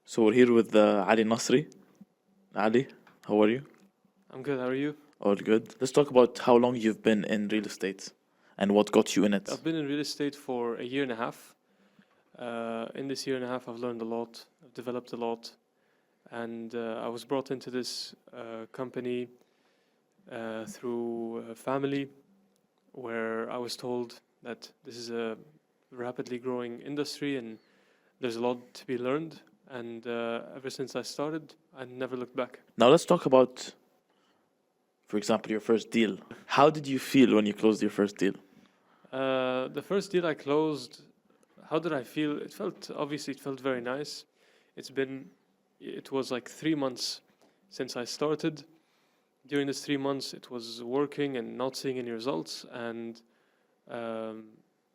So we're here with Ali Nasri. Ali, how are you? I'm good. How are you? All good. Let's talk about how long you've been in real estate and what got you in it. I've been in real estate for a year and a half. In this year and a half, I've learned a lot. I've developed a lot, and I was brought into this company through a family, where I was told that this is a rapidly growing industry and there's a lot to be learned. And ever since I started, I never looked back. Now let's talk about, for example, your first deal. How did you feel when you closed your first deal? The first deal I closed, how did I feel? Obviously, it felt very nice. It was like 3 months since I started. During this 3 months, it was working and not seeing any results. And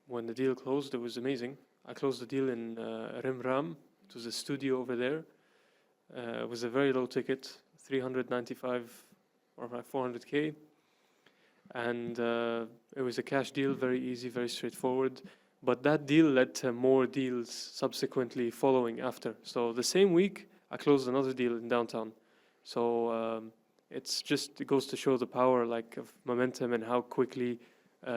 when the deal closed, it was amazing. I closed the deal in Rimram. It was a studio over there. It was a very low ticket, 395 or 400K. And it was a cash deal, very easy, very straightforward. But that deal led to more deals subsequently following after. So the same week, I closed another deal in downtown. So it goes to show the power of momentum and how quickly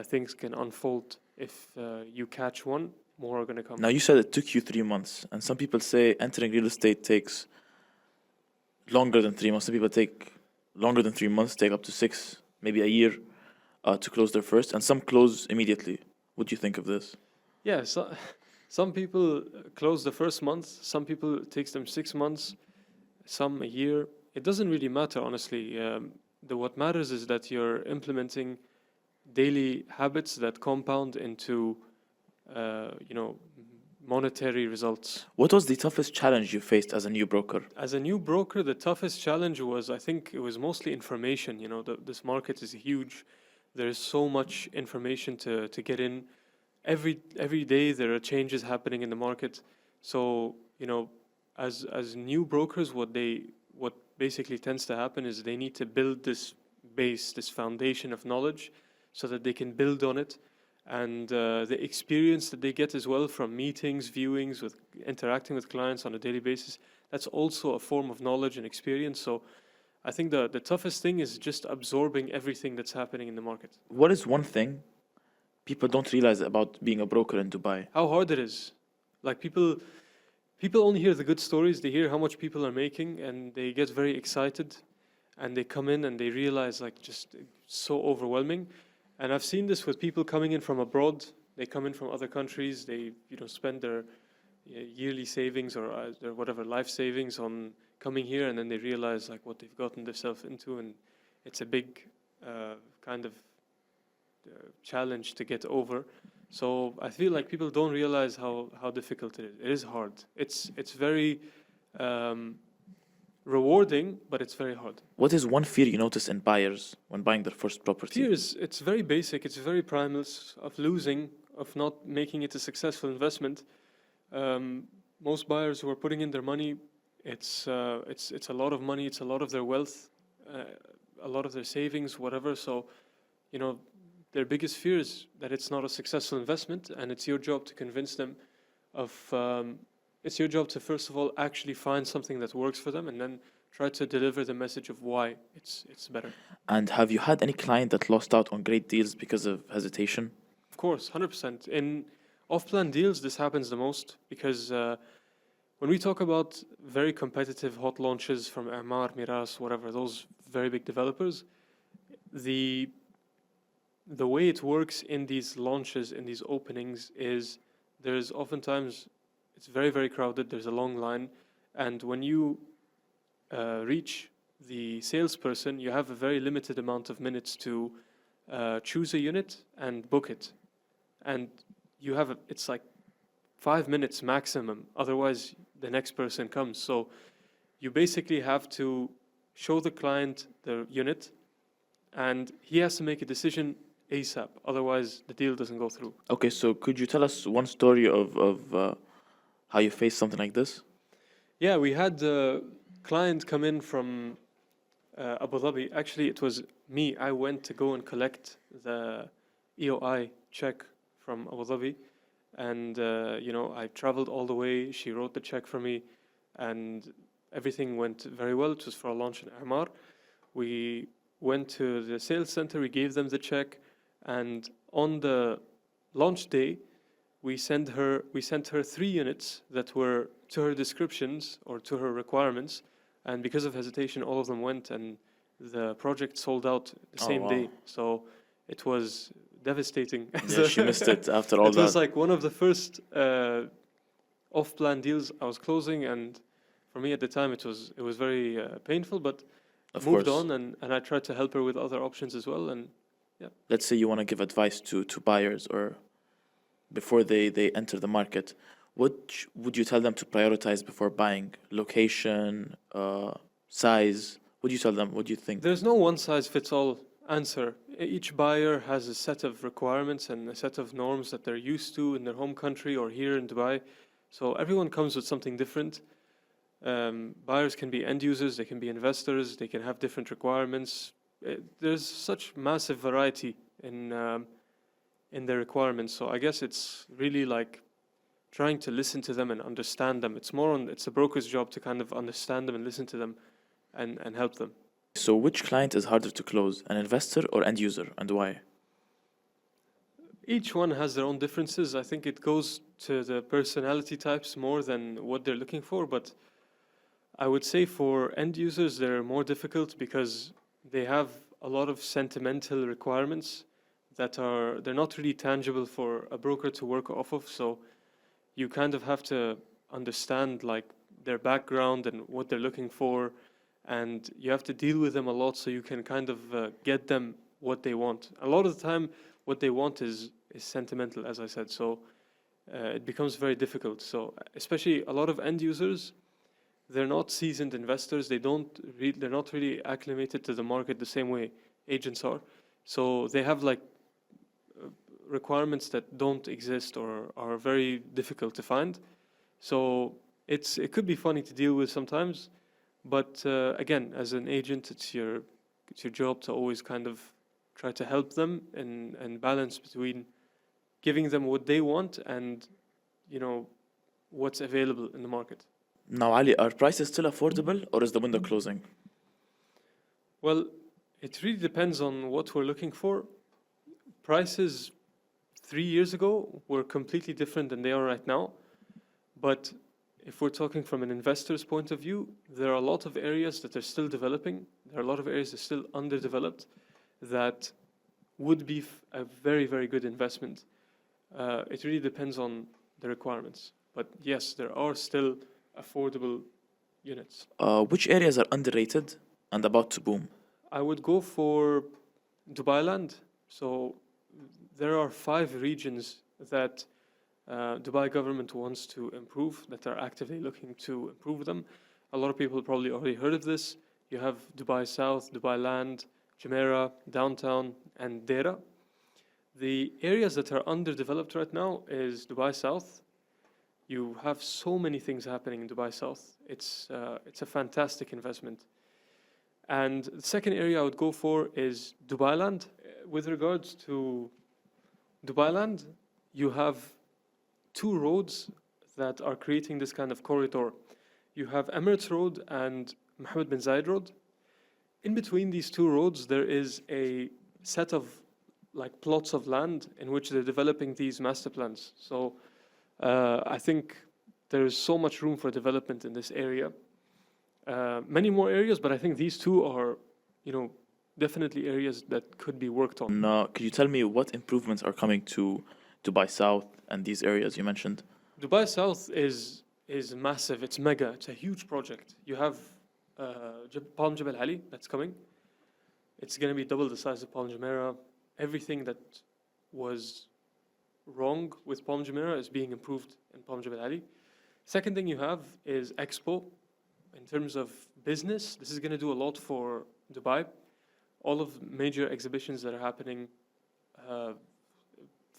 things can unfold. If you catch one, more are going to come. Now you said it took you 3 months, and some people say entering real estate takes longer than 3 months. Some people take longer than 3 months, take up to 6, maybe a year to close their first, and some close immediately. What do you think of this? Yeah, so, some people close the first month, some people it takes them 6 months, some a year. It doesn't really matter, honestly. What matters is that you're implementing daily habits that compound into, monetary results. What was the toughest challenge you faced as a new broker? As a new broker, the toughest challenge was, I think, it was mostly information. This market is huge. There's so much information to get in. Every day there are changes happening in the market. So, as new brokers, what basically tends to happen is they need to build this base, this foundation of knowledge, so that they can build on it. And the experience that they get as well from meetings, viewings, with interacting with clients on a daily basis, that's also a form of knowledge and experience. So I think the toughest thing is just absorbing everything that's happening in the market. What is one thing people don't realize about being a broker in Dubai? How hard it is. Like people only hear the good stories. They hear how much people are making, and they get very excited, and they come in and they realize just so overwhelming. And I've seen this with people coming in from abroad. They come in from other countries. They spend their yearly savings or their whatever life savings on coming here, and then they realize what they've gotten themselves into, and it's a big kind of challenge to get over. So I feel like people don't realize how difficult it is. It is hard. It's very rewarding, but it's very hard. What is one fear you notice in buyers when buying their first property? Fears, it's very basic. It's very primal, of losing, of not making it a successful investment. Most buyers who are putting in their money, it's a lot of money. It's a lot of their wealth, a lot of their savings, whatever. So, their biggest fear is that it's not a successful investment, and it's your job to convince them of. It's your job to, first of all, actually find something that works for them, and then try to deliver the message of why it's better. And have you had any client that lost out on great deals because of hesitation? Of course, 100%. In off-plan deals, this happens the most because when we talk about very competitive hot launches from Amar, Miras, whatever, those very big developers, the way it works in these launches, in these openings, is there's oftentimes, it's very, very crowded, there's a long line, and when you reach the salesperson, you have a very limited amount of minutes to choose a unit and book it. And it's like 5 minutes maximum, otherwise the next person comes. So you basically have to show the client the unit, and he has to make a decision ASAP, otherwise the deal doesn't go through. Okay, so could you tell us one story of how you faced something like this? Yeah, we had a client come in from Abu Dhabi. Actually, it was me. I went to go and collect the EOI check from Abu Dhabi. And, I traveled all the way. She wrote the check for me. and everything went very well. It was for a launch in Amar. We went to the sales center, we gave them the check, and on the launch day, we sent her 3 units that were to her descriptions or to her requirements, and because of hesitation, all of them went, and the project sold out the Oh, same wow. day. So it was devastating. Yeah, she missed it after all It was that. like one of the first off-plan deals I was closing, and for me at the time it was very painful, but Of moved course. on, and I tried to help her with other options as well. And Let's say you want to give advice to buyers or before they enter the market, what would you tell them to prioritize before buying? Location, size? What do you tell them? What do you think? there's no one-size-fits-all answer. Each buyer has a set of requirements and a set of norms that they're used to in their home country or here in Dubai. So everyone comes with something different. Buyers can be end users, they can be investors, they can have different requirements. There's such massive variety in their requirements. So I guess it's really like trying to listen to them and understand them. It's a broker's job to kind of understand them and listen to them and help them. So which client is harder to close, an investor or end user, and why? Each one has their own differences. I think it goes to the personality types more than what they're looking for. But I would say for end users, they're more difficult because they have a lot of sentimental requirements they're not really tangible for a broker to work off of. So you kind of have to understand like their background and what they're looking for, and you have to deal with them a lot so you can kind of get them what they want. A lot of the time, what they want is sentimental, as I said. So it becomes very difficult. So especially a lot of end users, they're not seasoned investors. They're not really acclimated to the market the same way agents are. So they have like requirements that don't exist or are very difficult to find. So it could be funny to deal with sometimes, but again, as an agent, it's your job to always kind of try to help them and balance between giving them what they want and what's available in the market. Now, Ali, are prices still affordable or is the window closing? Well, it really depends on what we're looking for. Prices 3 years ago were completely different than they are right now. But if we're talking from an investor's point of view, there are a lot of areas that are still developing. There are a lot of areas that are still underdeveloped that would be a very, very good investment. It really depends on the requirements. But yes, there are still affordable units. Which areas are underrated and about to boom? I would go for Dubai Land. So there are 5 regions that Dubai government wants to improve, that are actively looking to improve them. A lot of people probably already heard of this. You have Dubai South, Dubai Land, Jumeirah, Downtown, and Deira. The areas that are underdeveloped right now is Dubai South. You have so many things happening in Dubai South. It's a fantastic investment. And the second area I would go for is Dubai Land. With regards to Dubai Land, you have 2 roads that are creating this kind of corridor. You have Emirates Road and Mohammed bin Zayed Road. In between these 2 roads, there is a set of like plots of land in which they're developing these master plans. So I think there is so much room for development in this area. Many more areas, but I think these 2 are, definitely areas that could be worked on. Now, could you tell me what improvements are coming to Dubai South and these areas you mentioned? Dubai South is massive. It's mega. It's a huge project. You have Palm Jebel Ali that's coming. It's going to be double the size of Palm Jumeirah. Everything that was wrong with Palm Jumeirah is being improved in Palm Jebel Ali. Second thing you have is Expo. In terms of business, this is going to do a lot for Dubai. All of major exhibitions that are happening,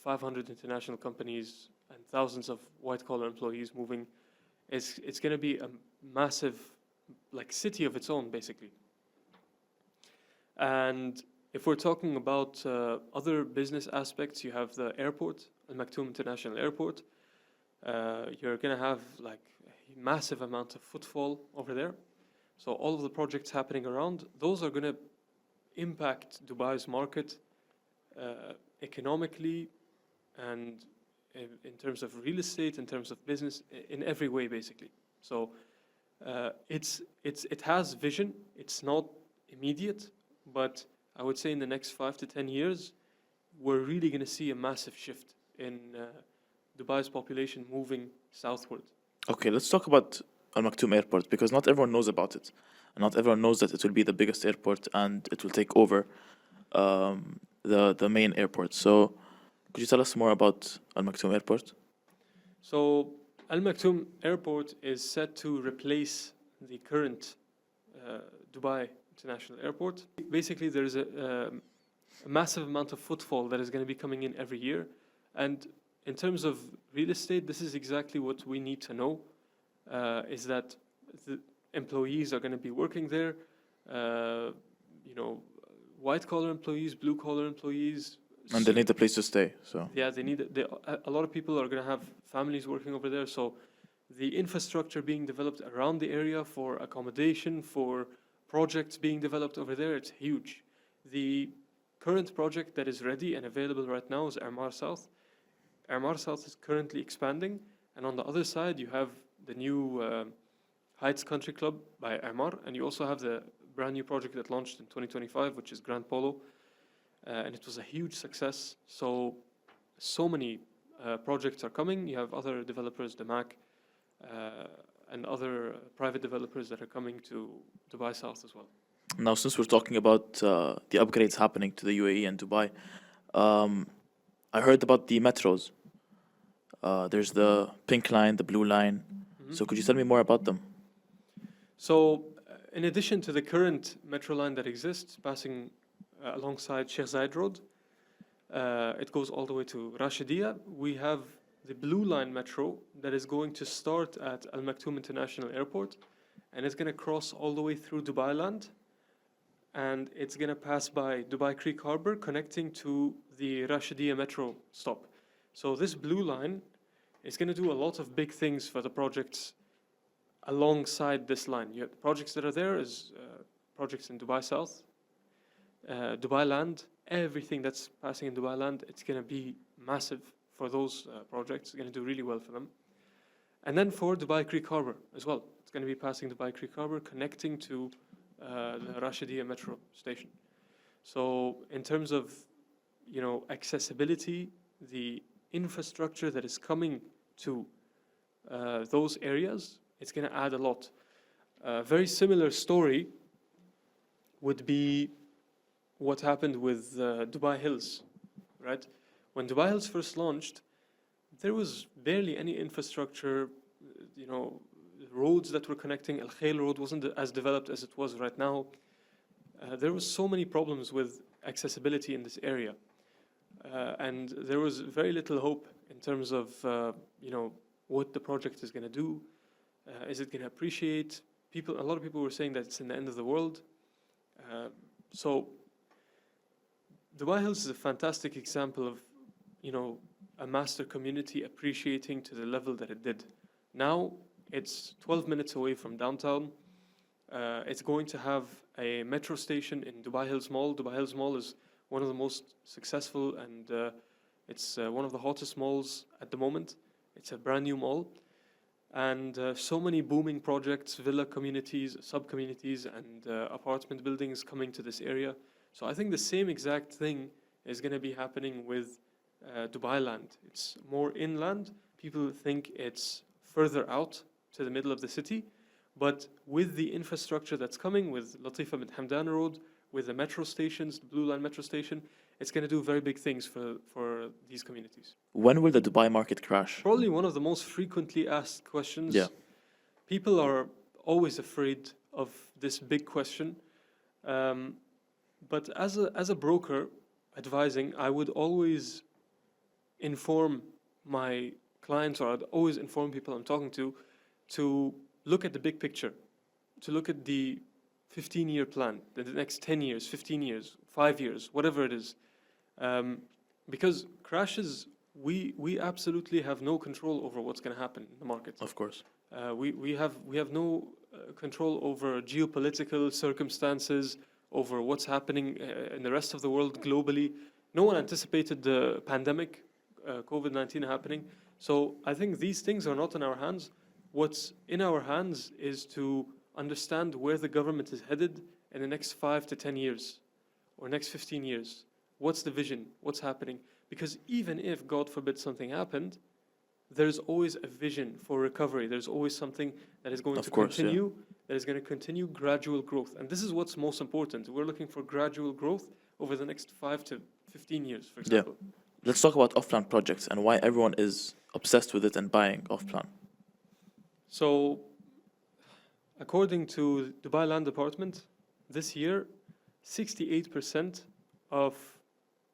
500 international companies and thousands of white-collar employees moving. It's going to be a massive, like, city of its own, basically. And if we're talking about other business aspects, you have the airport, Al Maktoum International Airport. You're going to have like be massive amount of footfall over there. So all of the projects happening around, those are going to impact Dubai's market economically and in terms of real estate, in terms of business, in every way, basically. So it has vision. It's not immediate, but I would say in the next 5 to 10 years, we're really going to see a massive shift in Dubai's population moving southward. Okay, let's talk about Al Maktoum Airport because not everyone knows about it. And not everyone knows that it will be the biggest airport and it will take over the main airport. So could you tell us more about Al Maktoum Airport? So Al Maktoum Airport is set to replace the current Dubai International Airport. Basically, there is a massive amount of footfall that is going to be coming in every year. And in terms of real estate, this is exactly what we need to know, is that the employees are going to be working there, white-collar employees, blue-collar employees. And they need a place to stay. So yeah, a lot of people are going to have families working over there. So the infrastructure being developed around the area for accommodation, for projects being developed over there, it's huge. The current project that is ready and available right now is Emaar South. Emaar South is currently expanding, and on the other side you have the new Heights Country Club by Emaar, and you also have the brand new project that launched in 2025, which is Grand Polo, and it was a huge success. So many projects are coming. You have other developers, Damac, and other private developers that are coming to Dubai South as well. now, since we're talking about the upgrades happening to the UAE and Dubai, I heard about the metros. There's the pink line, the blue line. So could you tell me more about them? So in addition to the current metro line that exists, passing alongside Sheikh Zayed Road, it goes all the way to Rashidiyah. We have the blue line metro that is going to start at Al Maktoum International Airport, and it's going to cross all the way through Dubai Land, and it's going to pass by Dubai Creek Harbor, connecting to the Rashidiyah metro stop. So this blue line is going to do a lot of big things for the projects alongside this line. You have the projects that are there is projects in Dubai South, Dubai Land, everything that's passing in Dubai Land, it's going to be massive for those projects. It's going to do really well for them. And then for Dubai Creek Harbor as well. It's going to be passing Dubai Creek Harbor, connecting to the Rashidiyah metro station. So in terms of, accessibility, the infrastructure that is coming to those areas, it's going to add a lot. A very similar story would be what happened with Dubai Hills, right? When Dubai Hills first launched, there was barely any infrastructure, roads that were connecting. Al Khail Road wasn't as developed as it was right now. There was so many problems with accessibility in this area. And there was very little hope in terms of, what the project is going to do. Is it going to appreciate? A lot of people were saying that it's in the end of the world. So Dubai Hills is a fantastic example of, a master community appreciating to the level that it did. Now it's 12 minutes away from downtown. It's going to have a metro station in Dubai Hills Mall. Dubai Hills Mall is one of the most successful and it's one of the hottest malls at the moment. It's a brand new mall. And so many booming projects, villa communities, sub-communities, and apartment buildings coming to this area. So I think the same exact thing is going to be happening with Dubai Land. It's more inland. People think it's further out to the middle of the city. But with the infrastructure that's coming, with Latifa bin Hamdan Road, with the metro stations, the Blue Line metro station, it's going to do very big things for these communities. When will the Dubai market crash? Probably one of the most frequently asked questions. Yeah. People are always afraid of this big question. But as a broker advising, I would always inform my clients, or I'd always inform people I'm talking to look at the big picture, to look at the 15-year plan, the next 10 years, 15 years, 5 years, whatever it is. Because crashes, we absolutely have no control over what's going to happen in the market. Of course. We have no control over geopolitical circumstances, over what's happening in the rest of the world globally. No one anticipated the pandemic, COVID-19 happening. So I think these things are not in our hands. What's in our hands is to understand where the government is headed in the next 5 to 10 years or next 15 years. What's the vision? What's happening? Because even if, God forbid, something happened, there's always a vision for recovery. There's always something that is going to continue, that is going to continue gradual growth. And this is what's most important. We're looking for gradual growth over the next 5 to 15 years, for example. Yeah. Let's talk about off-plan projects and why everyone is obsessed with it and buying off-plan. So, according to Dubai Land Department, this year, 68% of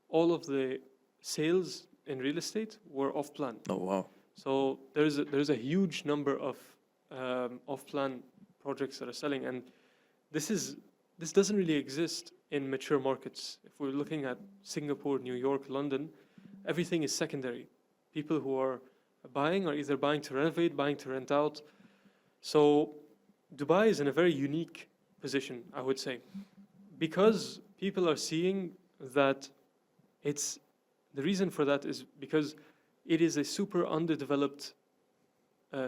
all of the sales in real estate were off-plan. Oh, wow. So there's a huge number of off-plan projects that are selling, and this doesn't really exist in mature markets. If we're looking at Singapore, New York, London, everything is secondary. People who are buying are either buying to renovate, buying to rent out. So Dubai is in a very unique position, I would say, because people are seeing that the reason for that is because it is a super underdeveloped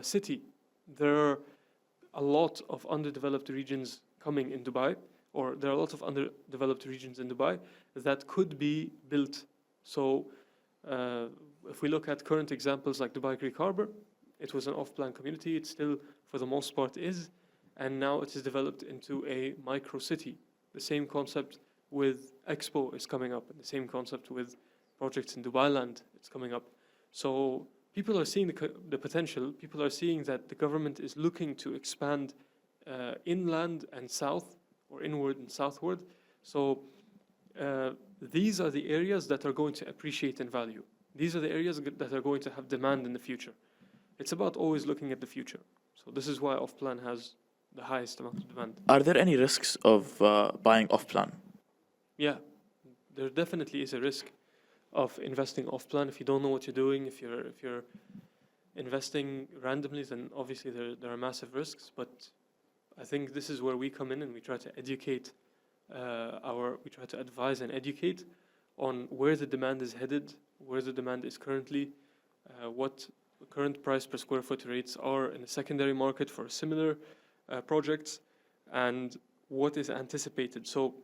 city. There are a lot of underdeveloped regions coming in Dubai, or there are a lot of underdeveloped regions in Dubai that could be built. So if we look at current examples like Dubai Greek Harbor, it was an off-plan community. It still, for the most part, is. And now it is developed into a micro city. The same concept with Expo is coming up, and the same concept with projects in Dubai Land, it's coming up. So people are seeing the potential. People are seeing that the government is looking to expand inland and south, or inward and southward. So these are the areas that are going to appreciate in value. These are the areas that are going to have demand in the future. It's about always looking at the future. So this is why off-plan has the highest amount of demand. Are there any risks of buying off-plan? Yeah, there definitely is a risk of investing off-plan. If you don't know what you're doing, if you're investing randomly, then obviously there are massive risks. But I think this is where we come in and we try to educate we try to advise and educate on where the demand is headed, where the demand is currently, what current price per square foot rates are in the secondary market for similar projects, and what is anticipated. So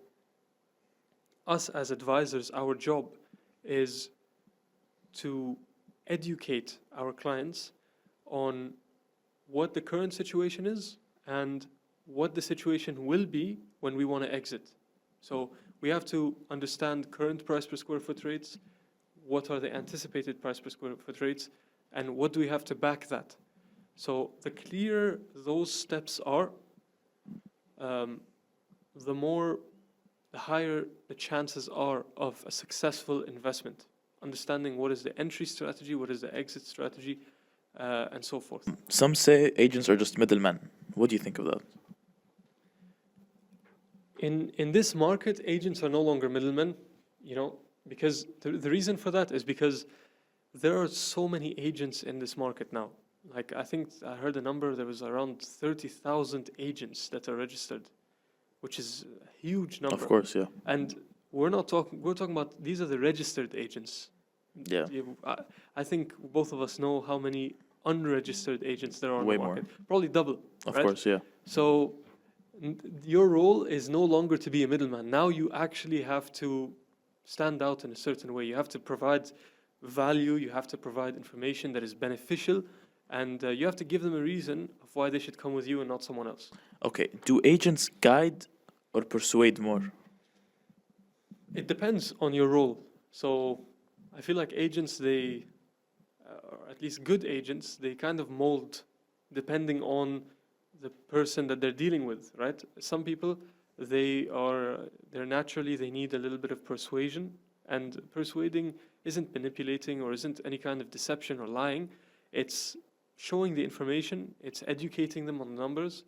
us as advisors, our job is to educate our clients on what the current situation is and what the situation will be when we want to exit. So we have to understand current price per square foot rates, what are the anticipated price per square foot rates, and what do we have to back that. So the clearer those steps are, the higher the chances are of a successful investment. Understanding what is the entry strategy, what is the exit strategy, and so forth. Some say agents are just middlemen. What do you think of that? In this market, agents are no longer middlemen, because the reason for that is because there are so many agents in this market now. Like, I think I heard a number, there was around 30,000 agents that are registered, which is a huge number. Of course, yeah. And we're talking about, these are the registered agents. Yeah. I think both of us know how many unregistered agents there are in Way the market. more. Probably double. Of right? course, yeah. So your role is no longer to be a middleman. Now you actually have to stand out in a certain way. You have to provide value, you have to provide information that is beneficial, and you have to give them a reason of why they should come with you and not someone else. Okay, do agents guide or persuade more? It depends on your role. So I feel like agents, or at least good agents, they kind of mold depending on the person that they're dealing with, right? Some people, they need a little bit of persuasion, and persuading isn't manipulating or isn't any kind of deception or lying. It's showing the information, it's educating them on the numbers,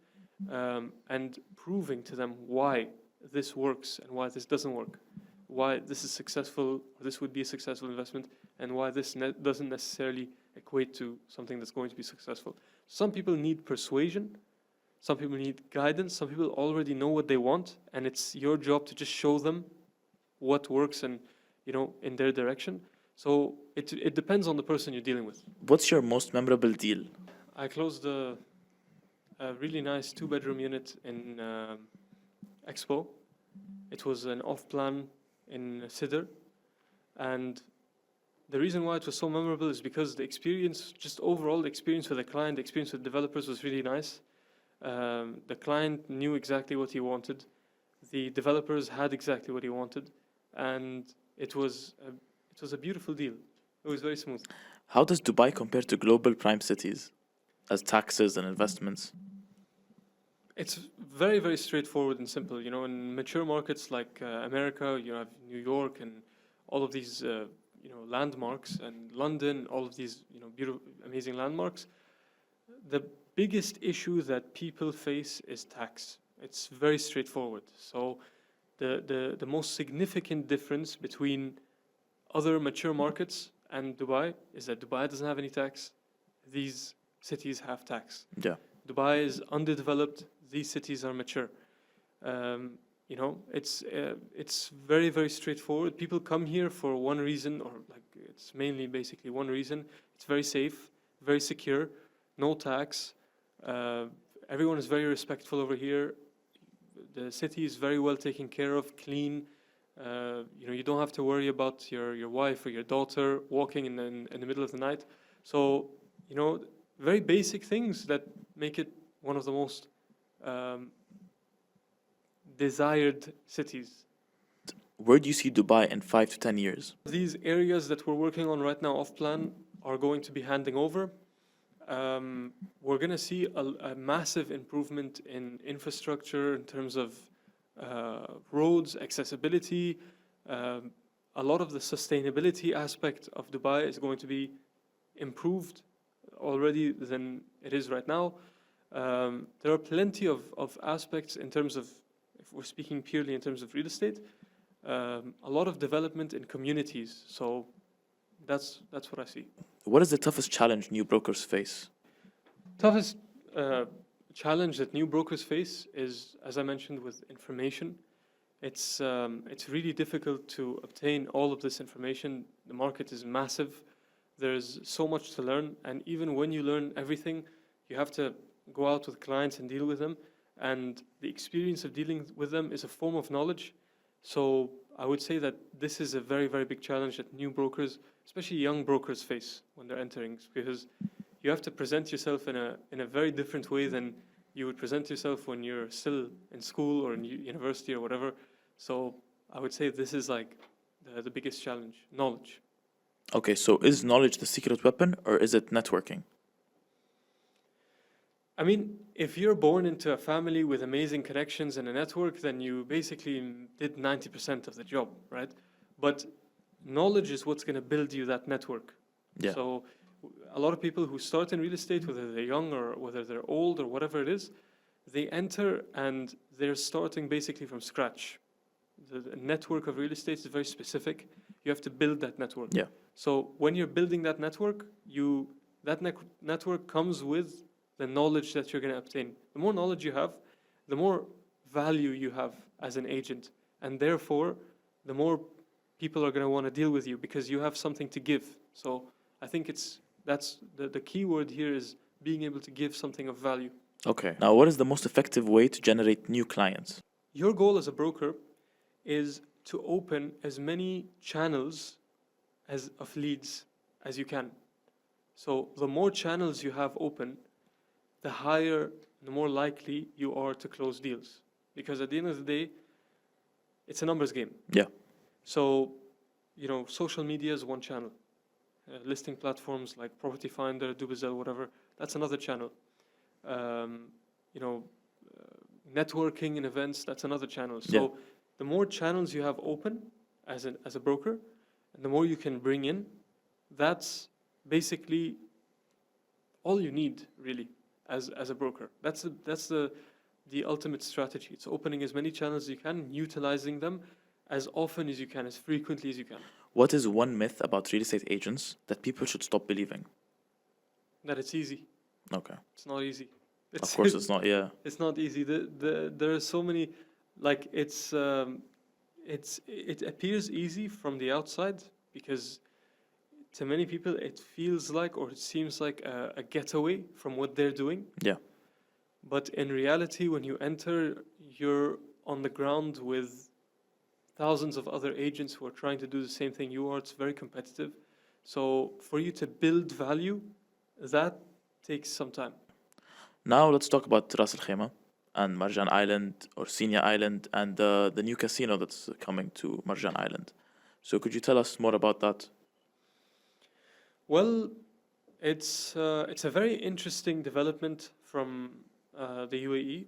and proving to them why this works and why this doesn't work, why this is successful, or this would be a successful investment, and why this doesn't necessarily equate to something that's going to be successful. Some people need persuasion, some people need guidance, some people already know what they want, and it's your job to just show them what works and, in their direction. So it depends on the person you're dealing with. What's your most memorable deal? I closed a really nice 2-bedroom unit in Expo. It was an off-plan in Sidr, and the reason why it was so memorable is because the experience, just overall the experience with the client, the experience with developers was really nice. The client knew exactly what he wanted. The developers had exactly what he wanted, and it was a beautiful deal. It was very smooth. How does Dubai compare to global prime cities as taxes and investments? It's very, very straightforward and simple. In mature markets like America, you have New York and all of these, landmarks, and London, all of these, beautiful, amazing landmarks. The biggest issue that people face is tax. It's very straightforward. So the most significant difference between other mature markets and Dubai is that Dubai doesn't have any tax. These cities have tax. Yeah. Dubai is underdeveloped. These cities are mature. It's very, very straightforward. People come here for one reason, or it's mainly basically one reason. It's very safe, very secure, no tax. Everyone is very respectful over here. The city is very well taken care of, clean. You don't have to worry about your wife or your daughter walking in the middle of the night. So, very basic things that make it one of the most desired cities. Where do you see Dubai in 5 to 10 years? These areas that we're working on right now off plan are going to be handing over. We're going to see a massive improvement in infrastructure in terms of roads, accessibility. A lot of the sustainability aspect of Dubai is going to be improved already than it is right now. There are plenty of aspects in terms of, if we're speaking purely in terms of real estate, a lot of development in communities. So that's what I see. What is the toughest challenge new brokers face? Toughest challenge that new brokers face is, as I mentioned, with information. It's really difficult to obtain all of this information. The market is massive. There's so much to learn, and even when you learn everything, you have to go out with clients and deal with them, and the experience of dealing with them is a form of knowledge. So I would say that this is a very, very big challenge that new brokers, especially young brokers, face when they're entering, because you have to present yourself in a very different way than you would present yourself when you're still in school or in university or whatever. So I would say this is like the biggest challenge, knowledge. Okay, so is knowledge the secret weapon, or is it networking? I mean, if you're born into a family with amazing connections and a network, then you basically did 90% of the job, right? But knowledge is what's going to build you that network. Yeah. So a lot of people who start in real estate, whether they're young or whether they're old or whatever it is, they enter and they're starting basically from scratch. The network of real estate is very specific. You have to build that network. Yeah. So when you're building that network, network comes with the knowledge that you're going to obtain. The more knowledge you have, the more value you have as an agent, and therefore, the more people are going to want to deal with you because you have something to give. So I think that's the key word here is being able to give something of value. Okay. Now, what is the most effective way to generate new clients? Your goal as a broker is to open as many channels of leads as you can. So the more channels you have open, the more likely you are to close deals. Because at the end of the day, it's a numbers game. Yeah. So, social media is one channel. Listing platforms like Property Finder, Dubizel, whatever, that's another channel. Networking and events, that's another channel. So Yeah. the more channels you have open as a broker, and the more you can bring in, that's basically all you need, really, as a broker. That's the ultimate strategy. It's opening as many channels as you can, utilizing them as often as you can, as frequently as you can. What is one myth about real estate agents that people should stop believing? that it's easy. Okay. It's not easy. Of course, it's not. Yeah. It's not easy. There are so many, like it appears easy from the outside because to many people it feels like or it seems like a getaway from what they're doing. Yeah. But in reality, when you enter, you're on the ground with thousands of other agents who are trying to do the same thing you are. It's very competitive. So for you to build value, that takes some time. Now let's talk about Ras Al Khaimah and Marjan Island or Sinia Island and the new casino that's coming to Marjan Island. So could you tell us more about that? Well, it's a very interesting development from the UAE.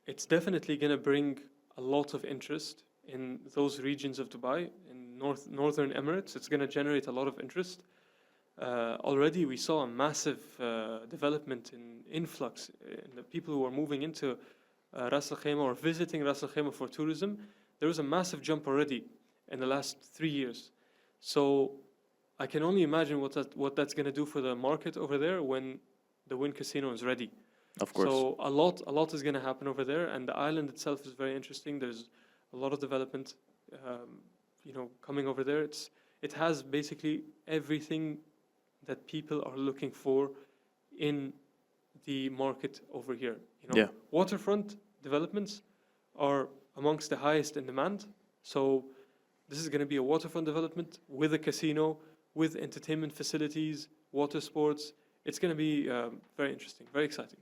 It's definitely going to bring a lot of interest in those regions of Dubai, in northern Emirates. It's going to generate a lot of interest. Already we saw a massive development in influx in the people who are moving into Ras Al Khaimah or visiting Ras Al Khaimah for tourism. There was a massive jump already in the last 3 years. So I can only imagine what that's going to do for the market over there when the Wynn Casino is ready. Of course. So a lot is going to happen over there, and the island itself is very interesting. There's a lot of development, coming over there. It has basically everything that people are looking for in the market over here. Yeah. Waterfront developments are amongst the highest in demand. So this is going to be a waterfront development with a casino, with entertainment facilities, water sports. It's going to be very interesting, very exciting.